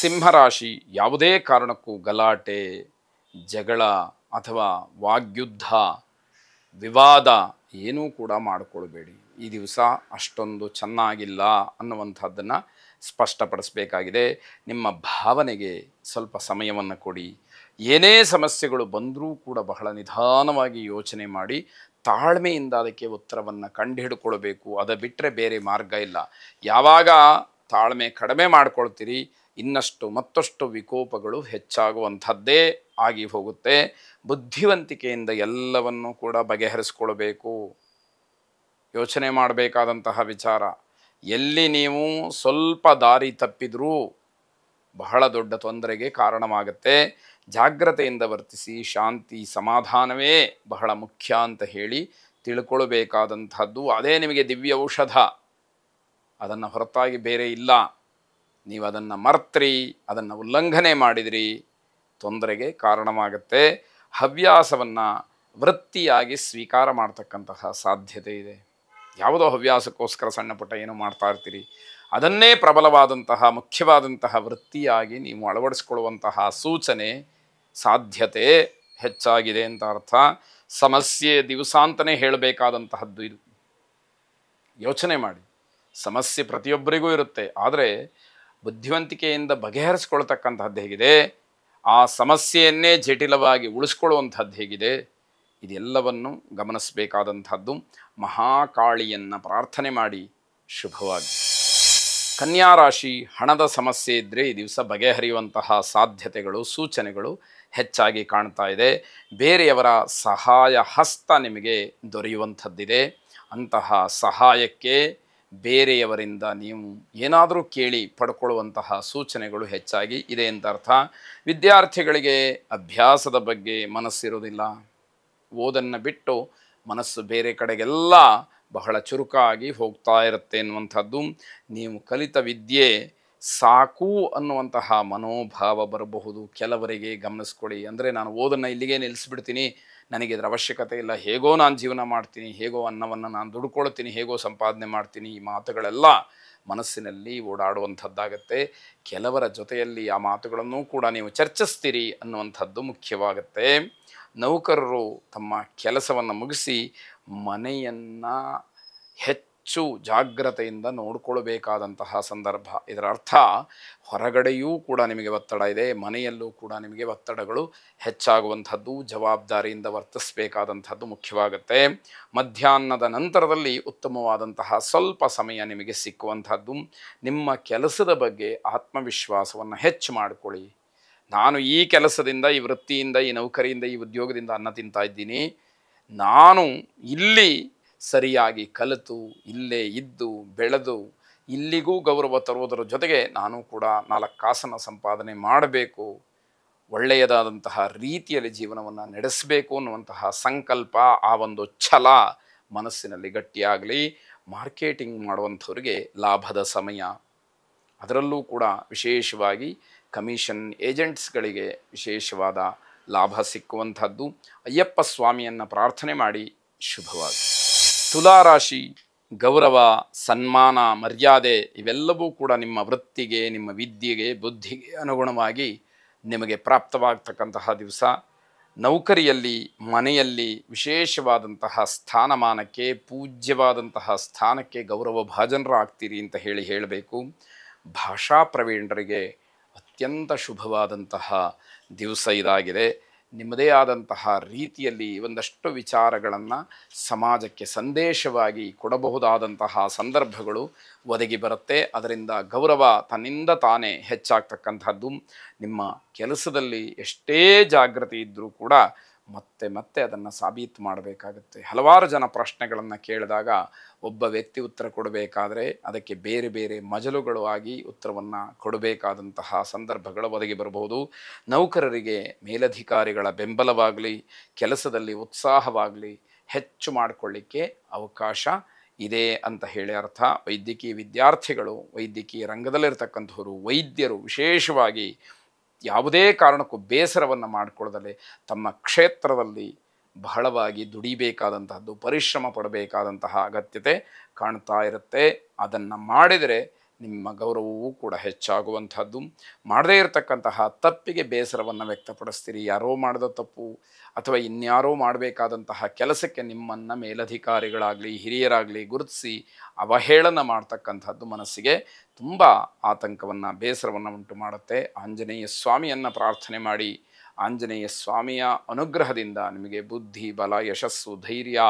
ಸಿಂಹರಾಶಿ, ಯಾವುದೇ ಕಾರಣಕ್ಕೂ ಗಲಾಟೆ, ಜಗಳ ಅಥವಾ ವಾಗ್ಯುದ್ಧ, ವಿವಾದ ಏನೂ ಕೂಡ ಮಾಡಿಕೊಳ್ಬೇಡಿ. ಈ ದಿವಸ ಅಷ್ಟೊಂದು ಚೆನ್ನಾಗಿಲ್ಲ ಅನ್ನುವಂಥದ್ದನ್ನು ಸ್ಪಷ್ಟಪಡಿಸಬೇಕಾಗಿದೆ. ನಿಮ್ಮ ಭಾವನೆಗೆ ಸ್ವಲ್ಪ ಸಮಯವನ್ನು ಕೊಡಿ. ಏನೇ ಸಮಸ್ಯೆಗಳು ಬಂದರೂ ಕೂಡ ಬಹಳ ನಿಧಾನವಾಗಿ ಯೋಚನೆ ಮಾಡಿ ತಾಳ್ಮೆಯಿಂದ ಅದಕ್ಕೆ ಉತ್ತರವನ್ನು ಕಂಡುಹಿಡ್ಕೊಳ್ಬೇಕು. ಅದು ಬಿಟ್ಟರೆ ಬೇರೆ ಮಾರ್ಗ ಇಲ್ಲ. ಯಾವಾಗ ತಾಳ್ಮೆ ಕಡಿಮೆ ಮಾಡ್ಕೊಳ್ತೀರಿ, ಇನ್ನಷ್ಟು ಮತ್ತಷ್ಟು ವಿಕೋಪಗಳು ಹೆಚ್ಚಾಗುವಂಥದ್ದೇ ಆಗಿ ಹೋಗುತ್ತೆ. ಬುದ್ಧಿವಂತಿಕೆಯಿಂದ ಎಲ್ಲವನ್ನೂ ಕೂಡ ಬಗೆಹರಿಸ್ಕೊಳ್ಬೇಕು. ಯೋಚನೆ ಮಾಡಬೇಕಾದಂತಹ ವಿಚಾರ, ಎಲ್ಲಿ ನೀವು ಸ್ವಲ್ಪ ದಾರಿ ತಪ್ಪಿದರೂ ಬಹಳ ದೊಡ್ಡ ತೊಂದರೆಗೆ ಕಾರಣವಾಗುತ್ತೆ. ಜಾಗ್ರತೆಯಿಂದ ವರ್ತಿಸಿ. ಶಾಂತಿ ಸಮಾಧಾನವೇ ಬಹಳ ಮುಖ್ಯ ಅಂತ ಹೇಳಿ ತಿಳ್ಕೊಳ್ಬೇಕಾದಂಥದ್ದು. ಅದೇ ನಿಮಗೆ ದಿವ್ಯ ಔಷಧ. ಅದನ್ನು ಹೊರತಾಗಿ ಬೇರೆ ಇಲ್ಲ. ನೀವು ಅದನ್ನು ಮರ್ತ್ರಿ, ಅದನ್ನು ಉಲ್ಲಂಘನೆ ಮಾಡಿದ್ರಿ, ತೊಂದರೆಗೆ ಕಾರಣವಾಗುತ್ತೆ. ಹವ್ಯಾಸವನ್ನು ವೃತ್ತಿಯಾಗಿ ಸ್ವೀಕಾರ ಮಾಡ್ತಕ್ಕಂತಹ ಸಾಧ್ಯತೆ ಇದೆ. ಯಾವುದೋ ಹವ್ಯಾಸಕ್ಕೋಸ್ಕರ ಸಣ್ಣ ಪುಟ್ಟ ಏನೋ ಮಾಡ್ತಾ ಇರ್ತೀರಿ, ಅದನ್ನೇ ಪ್ರಬಲವಾದಂತಹ ಮುಖ್ಯವಾದಂತಹ ವೃತ್ತಿಯಾಗಿ ನೀವು ಅಳವಡಿಸ್ಕೊಳ್ಳುವಂತಹ ಸೂಚನೆ ಸಾಧ್ಯತೆ ಹೆಚ್ಚಾಗಿದೆ ಅಂತ ಅರ್ಥ. ಸಮಸ್ಯೆ ದಿವಸ ಅಂತಲೇ ಹೇಳಬೇಕಾದಂತಹದ್ದು ಇದು. ಯೋಚನೆ ಮಾಡಿ. ಸಮಸ್ಯೆ ಪ್ರತಿಯೊಬ್ಬರಿಗೂ ಇರುತ್ತೆ, ಆದರೆ ಬುದ್ಧಿವಂತಿಕೆಯಿಂದ ಬಗೆಹರಿಸ್ಕೊಳ್ತಕ್ಕಂಥದ್ದು ಹೇಗಿದೆ, ಆ ಸಮಸ್ಯೆಯನ್ನೇ ಜಟಿಲವಾಗಿ ಉಳಿಸ್ಕೊಳ್ಳುವಂಥದ್ದು ಹೇಗಿದೆ, ಇದೆಲ್ಲವನ್ನು ಗಮನಿಸಬೇಕಾದಂಥದ್ದು. ಮಹಾಕಾಳಿಯನ್ನು ಪ್ರಾರ್ಥನೆ ಮಾಡಿ. ಶುಭವಾಗಿ. ಕನ್ಯಾ ರಾಶಿ, ಹಣದ ಸಮಸ್ಯೆ ಇದ್ದರೆ ಈ ದಿವಸ ಬಗೆಹರಿಯುವಂತಹ ಸಾಧ್ಯತೆಗಳು, ಸೂಚನೆಗಳು ಹೆಚ್ಚಾಗಿ ಕಾಣ್ತಾ ಇದೆ. ಬೇರೆಯವರ ಸಹಾಯ ಹಸ್ತ ನಿಮಗೆ ದೊರೆಯುವಂಥದ್ದಿದೆ. ಅಂತಹ ಸಹಾಯಕ್ಕೆ ಬೇರೆಯವರಿಂದ ನೀವು ಏನಾದರೂ ಕೇಳಿ ಪಡ್ಕೊಳ್ಳುವಂತಹ ಸೂಚನೆಗಳು ಹೆಚ್ಚಾಗಿ ಇದೆ ಅಂತ ಅರ್ಥ. ವಿದ್ಯಾರ್ಥಿಗಳಿಗೆ ಅಭ್ಯಾಸದ ಬಗ್ಗೆ ಮನಸ್ಸಿರೋದಿಲ್ಲ. ಓದನ್ನು ಬಿಟ್ಟು ಮನಸ್ಸು ಬೇರೆ ಕಡೆಗೆಲ್ಲ ಬಹಳ ಚುರುಕಾಗಿ ಹೋಗ್ತಾ ಇರುತ್ತೆ ಎನ್ನುವಂಥದ್ದು. ನೀವು ಕಲಿತ ವಿದ್ಯೆ ಸಾಕು ಅನ್ನುವಂತಹ ಮನೋಭಾವ ಬರಬಹುದು ಕೆಲವರಿಗೆ. ಗಮನಿಸ್ಕೊಳ್ಳಿ. ಅಂದರೆ ನಾನು ಓದನ್ನು ಇಲ್ಲಿಗೆ ನಿಲ್ಲಿಸ್ಬಿಡ್ತೀನಿ, ನನಗೆ ಇದರ ಅವಶ್ಯಕತೆ ಇಲ್ಲ, ಹೇಗೋ ನಾನು ಜೀವನ ಮಾಡ್ತೀನಿ, ಹೇಗೋ ಅನ್ನವನ್ನು ನಾನು ದುಡ್ಕೊಳ್ತೀನಿ, ಹೇಗೋ ಸಂಪಾದನೆ ಮಾಡ್ತೀನಿ, ಈ ಮಾತುಗಳೆಲ್ಲ ಮನಸ್ಸಿನಲ್ಲಿ ಓಡಾಡುವಂಥದ್ದಾಗತ್ತೆ. ಕೆಲವರ ಜೊತೆಯಲ್ಲಿ ಆ ಮಾತುಗಳನ್ನು ಕೂಡ ನೀವು ಚರ್ಚಿಸ್ತೀರಿ ಅನ್ನುವಂಥದ್ದು ಮುಖ್ಯವಾಗುತ್ತೆ. ನೌಕರರು ತಮ್ಮ ಕೆಲಸವನ್ನು ಮುಗಿಸಿ ಮನೆಯನ್ನು ಹೆಚ್ಚು ಜಾಗ್ರತೆಯಿಂದ ನೋಡಿಕೊಳ್ಬೇಕಾದಂತಹ ಸಂದರ್ಭ. ಇದರ ಅರ್ಥ ಹೊರಗಡೆಯೂ ಕೂಡ ನಿಮಗೆ ಒತ್ತಡ ಇದೆ, ಮನೆಯಲ್ಲೂ ಕೂಡ ನಿಮಗೆ ಒತ್ತಡಗಳು ಹೆಚ್ಚಾಗುವಂಥದ್ದು. ಜವಾಬ್ದಾರಿಯಿಂದ ವರ್ತಿಸಬೇಕಾದಂಥದ್ದು ಮುಖ್ಯವಾಗುತ್ತೆ. ಮಧ್ಯಾಹ್ನದ ನಂತರದಲ್ಲಿ ಉತ್ತಮವಾದಂತಹ ಸ್ವಲ್ಪ ಸಮಯ ನಿಮಗೆ ಸಿಕ್ಕುವಂಥದ್ದು. ನಿಮ್ಮ ಕೆಲಸದ ಬಗ್ಗೆ ಆತ್ಮವಿಶ್ವಾಸವನ್ನು ಹೆಚ್ಚು ಮಾಡಿಕೊಳ್ಳಿ. ನಾನು ಈ ಕೆಲಸದಿಂದ, ಈ ವೃತ್ತಿಯಿಂದ, ಈ ನೌಕರಿಯಿಂದ, ಈ ಉದ್ಯೋಗದಿಂದ ಅನ್ನ ತಿಂತಾ ಇದ್ದೀನಿ, ನಾನು ಇಲ್ಲಿ ಸರಿಯಾಗಿ ಕಲಿತು ಇಲ್ಲೇ ಇದ್ದು ಬೆಳೆದು ಇಲ್ಲಿಗೂ ಗೌರವ ತರುವುದರ ಜೊತೆಗೆ ನಾನು ಕೂಡ 4 ಕಾಸನ್ನು ಸಂಪಾದನೆ ಮಾಡಬೇಕು, ಒಳ್ಳೆಯದಾದಂತಹ ರೀತಿಯಲ್ಲಿ ಜೀವನವನ್ನು ನಡೆಸಬೇಕು ಅನ್ನುವಂತಹ ಸಂಕಲ್ಪ, ಆ ಒಂದು ಛಲ ಮನಸ್ಸಿನಲ್ಲಿ ಗಟ್ಟಿಯಾಗಲಿ. ಮಾರ್ಕೆಟಿಂಗ್ ಮಾಡುವಂಥವ್ರಿಗೆ ಲಾಭದ ಸಮಯ. ಅದರಲ್ಲೂ ಕೂಡ ವಿಶೇಷವಾಗಿ ಕಮಿಷನ್ ಏಜೆಂಟ್ಸ್ಗಳಿಗೆ ವಿಶೇಷವಾದ ಲಾಭ ಸಿಕ್ಕುವಂಥದ್ದು. ಅಯ್ಯಪ್ಪ ಸ್ವಾಮಿಯನ್ನು ಪ್ರಾರ್ಥನೆ ಮಾಡಿ. ಶುಭವಾಗಿ. ತುಲಾರಾಶಿ, ಗೌರವ, ಸನ್ಮಾನ, ಮರ್ಯಾದೆ ಇವೆಲ್ಲವೂ ಕೂಡ ನಿಮ್ಮ ವೃತ್ತಿಗೆ, ನಿಮ್ಮ ವಿದ್ಯೆಗೆ, ಬುದ್ಧಿಗೆ ಅನುಗುಣವಾಗಿ ನಿಮಗೆ ಪ್ರಾಪ್ತವಾಗ್ತಕ್ಕಂತಹ ದಿವಸ. ನೌಕರಿಯಲ್ಲಿ, ಮನೆಯಲ್ಲಿ ವಿಶೇಷವಾದಂತಹ ಸ್ಥಾನಮಾನಕ್ಕೆ, ಪೂಜ್ಯವಾದಂತಹ ಸ್ಥಾನಕ್ಕೆ ಗೌರವ ಭಾಜನರಾಗ್ತೀರಿ ಅಂತ ಹೇಳಬೇಕು. ಭಾಷಾ ಪ್ರವೀಣರಿಗೆ ಅತ್ಯಂತ ಶುಭವಾದಂತಹ ದಿವಸ ಇದಾಗಿದೆ. ನಿಮ್ಮದೇ ಆದಂತಹ ರೀತಿಯಲ್ಲಿ ಒಂದಷ್ಟು ವಿಚಾರಗಳನ್ನು ಸಮಾಜಕ್ಕೆ ಸಂದೇಶವಾಗಿ ಕೊಡಬಹುದಾದಂತಹ ಸಂದರ್ಭಗಳು ಒದಗಿ ಬರುತ್ತೆ. ಅದರಿಂದ ಗೌರವ ತನ್ನಿಂದ ತಾನೇ ಹೆಚ್ಚಾಗ್ತಕ್ಕಂಥದ್ದು. ನಿಮ್ಮ ಕೆಲಸದಲ್ಲಿ ಎಷ್ಟೇ ಜಾಗೃತಿ ಇದ್ದರೂ ಕೂಡ ಮತ್ತೆ ಮತ್ತೆ ಅದನ್ನು ಸಾಬೀತು ಮಾಡಬೇಕಾಗುತ್ತೆ. ಹಲವಾರು ಜನ ಪ್ರಶ್ನೆಗಳನ್ನು ಕೇಳಿದಾಗ ಒಬ್ಬ ವ್ಯಕ್ತಿ ಉತ್ತರ ಕೊಡಬೇಕಾದ್ರೆ ಅದಕ್ಕೆ ಬೇರೆ ಬೇರೆ ಮಜಲುಗಳು ಆಗಿ ಉತ್ತರವನ್ನು ಕೊಡಬೇಕಾದಂತಹ ಸಂದರ್ಭಗಳು ಒದಗಿ ಬರಬಹುದು. ನೌಕರರಿಗೆ ಮೇಲಧಿಕಾರಿಗಳ ಬೆಂಬಲವಾಗಲಿ, ಕೆಲಸದಲ್ಲಿ ಉತ್ಸಾಹವಾಗಲಿ ಹೆಚ್ಚು ಮಾಡಿಕೊಳ್ಳಿಕ್ಕೆ ಅವಕಾಶ ಇದೆ ಅಂತ ಹೇಳಿ ಅರ್ಥ. ವೈದ್ಯಕೀಯ ವಿದ್ಯಾರ್ಥಿಗಳು, ವೈದ್ಯಕೀಯ ರಂಗದಲ್ಲಿರ್ತಕ್ಕಂಥವರು, ವೈದ್ಯರು ವಿಶೇಷವಾಗಿ ಯಾವುದೇ ಕಾರಣಕ್ಕೂ ಬೇಸರವನ್ನು ಮಾಡಿಕೊಳ್ಳದಲೇ ತಮ್ಮ ಕ್ಷೇತ್ರದಲ್ಲಿ ಬಹಳವಾಗಿ ದುಡಿಬೇಕಾದಂತಹದ್ದು, ಪರಿಶ್ರಮ ಪಡಬೇಕಾದಂತಹ ಅಗತ್ಯತೆ ಕಾಣ್ತಾ ಇರುತ್ತೆ. ಅದನ್ನು ಮಾಡಿದರೆ ನಿಮ್ಮ ಗೌರವವೂ ಕೂಡ ಹೆಚ್ಚಾಗುವಂಥದ್ದು. ಮಾಡದೇ ಇರತಕ್ಕಂತಹ ತಪ್ಪಿಗೆ ಬೇಸರವನ್ನು ವ್ಯಕ್ತಪಡಿಸ್ತೀರಿ. ಯಾರೋ ಮಾಡಿದ ತಪ್ಪು ಅಥವಾ ಇನ್ಯಾರೋ ಮಾಡಬೇಕಾದಂತಹ ಕೆಲಸಕ್ಕೆ ನಿಮ್ಮನ್ನು ಮೇಲಧಿಕಾರಿಗಳಾಗಲಿ ಹಿರಿಯರಾಗಲಿ ಗುರುತಿಸಿ ಅವಹೇಳನ ಮಾಡ್ತಕ್ಕಂಥದ್ದು ಮನಸ್ಸಿಗೆ ತುಂಬ ಆತಂಕವನ್ನು ಬೇಸರವನ್ನು ಉಂಟು ಮಾಡುತ್ತೆ. ಆಂಜನೇಯ ಸ್ವಾಮಿಯನ್ನು ಪ್ರಾರ್ಥನೆ ಮಾಡಿ, ಆಂಜನೇಯ ಸ್ವಾಮಿಯ ಅನುಗ್ರಹದಿಂದ ನಿಮಗೆ ಬುದ್ಧಿ, ಬಲ, ಯಶಸ್ಸು, ಧೈರ್ಯ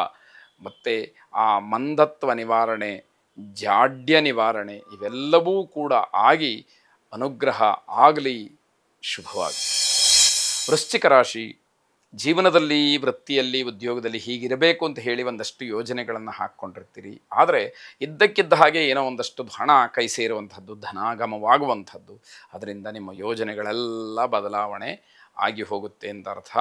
ಮತ್ತು ಆ ಮಂದತ್ವ ನಿವಾರಣೆ, ಜಾಡ್ಯ ನಿವಾರಣೆ ಇವೆಲ್ಲವೂ ಕೂಡ ಆಗಿ ಅನುಗ್ರಹ ಆಗಲಿ. ಶುಭವಾಗಿ. ವೃಶ್ಚಿಕ ರಾಶಿ, ಜೀವನದಲ್ಲಿ, ವೃತ್ತಿಯಲ್ಲಿ, ಉದ್ಯೋಗದಲ್ಲಿ ಹೀಗಿರಬೇಕು ಅಂತ ಹೇಳಿ ಒಂದಷ್ಟು ಯೋಜನೆಗಳನ್ನು ಹಾಕ್ಕೊಂಡಿರ್ತೀರಿ. ಆದರೆ ಇದ್ದಕ್ಕಿದ್ದ ಹಾಗೆ ಏನೋ ಒಂದಷ್ಟು ಹಣ ಕೈ ಸೇರುವಂಥದ್ದು, ಧನಾಗಮವಾಗುವಂಥದ್ದು, ಅದರಿಂದ ನಿಮ್ಮ ಯೋಜನೆಗಳೆಲ್ಲ ಬದಲಾವಣೆ ಆಗಿ ಹೋಗುತ್ತೆ ಅಂತ ಅರ್ಥ.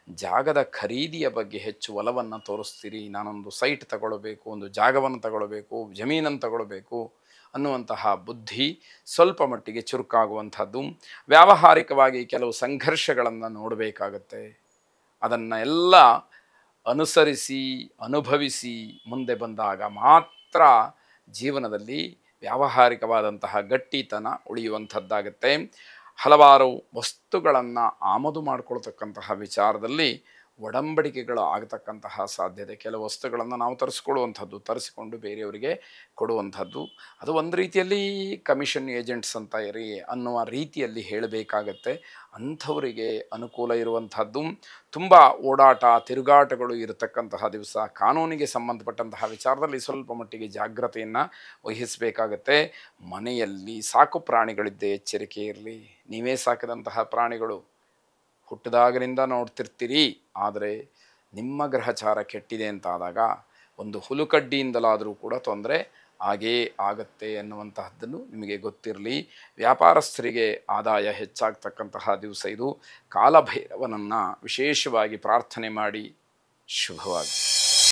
ಜಾಗದ ಖರೀದಿಯ ಬಗ್ಗೆ ಹೆಚ್ಚು ಒಲವನ್ನು ತೋರಿಸ್ತೀರಿ. ನಾನೊಂದು ಸೈಟ್ ತಗೊಳ್ಬೇಕು, ಒಂದು ಜಾಗವನ್ನು ತಗೊಳ್ಬೇಕು, ಜಮೀನನ್ನು ತಗೊಳ್ಬೇಕು ಅನ್ನುವಂತಹ ಬುದ್ಧಿ ಸ್ವಲ್ಪ ಮಟ್ಟಿಗೆ ಚುರುಕಾಗುವಂಥದ್ದು. ವ್ಯಾವಹಾರಿಕವಾಗಿ ಕೆಲವು ಸಂಘರ್ಷಗಳನ್ನು ನೋಡಬೇಕಾಗತ್ತೆ. ಅದನ್ನು ಎಲ್ಲ ಅನುಸರಿಸಿ ಅನುಭವಿಸಿ ಮುಂದೆ ಬಂದಾಗ ಮಾತ್ರ ಜೀವನದಲ್ಲಿ ವ್ಯಾವಹಾರಿಕವಾದಂತಹ ಗಟ್ಟಿತನ ಉಳಿಯುವಂಥದ್ದಾಗತ್ತೆ. ಹಲವಾರು ವಸ್ತುಗಳನ್ನು ಆಮದು ಮಾಡಿಕೊಳ್ತಕ್ಕಂತಹ ವಿಚಾರದಲ್ಲಿ ಒಡಂಬಡಿಕೆಗಳು ಆಗತಕ್ಕಂತಹ ಸಾಧ್ಯತೆ. ಕೆಲವು ವಸ್ತುಗಳನ್ನು ನಾವು ತರಿಸ್ಕೊಳ್ಳುವಂಥದ್ದು, ತರಿಸಿಕೊಂಡು ಬೇರೆಯವರಿಗೆ ಕೊಡುವಂಥದ್ದು, ಅದು ಒಂದು ರೀತಿಯಲ್ಲಿ ಕಮಿಷನ್ ಏಜೆಂಟ್ಸ್ ಅಂತ ಇರಿ ಅನ್ನುವ ರೀತಿಯಲ್ಲಿ ಹೇಳಬೇಕಾಗತ್ತೆ. ಅಂಥವರಿಗೆ ಅನುಕೂಲ ಇರುವಂಥದ್ದು. ತುಂಬ ಓಡಾಟ ತಿರುಗಾಟಗಳು ಇರತಕ್ಕಂತಹ ದಿವಸ. ಕಾನೂನಿಗೆ ಸಂಬಂಧಪಟ್ಟಂತಹ ವಿಚಾರದಲ್ಲಿ ಸ್ವಲ್ಪ ಮಟ್ಟಿಗೆ ಜಾಗ್ರತೆಯನ್ನು ವಹಿಸಬೇಕಾಗತ್ತೆ. ಮನೆಯಲ್ಲಿ ಸಾಕು ಪ್ರಾಣಿಗಳಿದ್ದೇ ಎಚ್ಚರಿಕೆ ಇರಲಿ. ನೀವೇ ಸಾಕಿದಂತಹ ಪ್ರಾಣಿಗಳು ಹುಟ್ಟಿದಾಗಲಿಂದ ನೋಡ್ತಿರ್ತೀರಿ. ಆದರೆ ನಿಮ್ಮ ಗ್ರಹಚಾರ ಕೆಟ್ಟಿದೆ ಅಂತಾದಾಗ ಒಂದು ಹುಲುಕಡ್ಡಿಯಿಂದಲಾದರೂ ಕೂಡ ತೊಂದರೆ ಆಗೇ ಆಗತ್ತೆ ಅನ್ನುವಂತಹದ್ದನ್ನು ನಿಮಗೆ ಗೊತ್ತಿರಲಿ. ವ್ಯಾಪಾರಸ್ಥರಿಗೆ ಆದಾಯ ಹೆಚ್ಚಾಗ್ತಕ್ಕಂತಹ ದಿವಸ ಇದು. ಕಾಲಭೈರವನನ್ನು ವಿಶೇಷವಾಗಿ ಪ್ರಾರ್ಥನೆ ಮಾಡಿ. ಶುಭವಾಗಿ.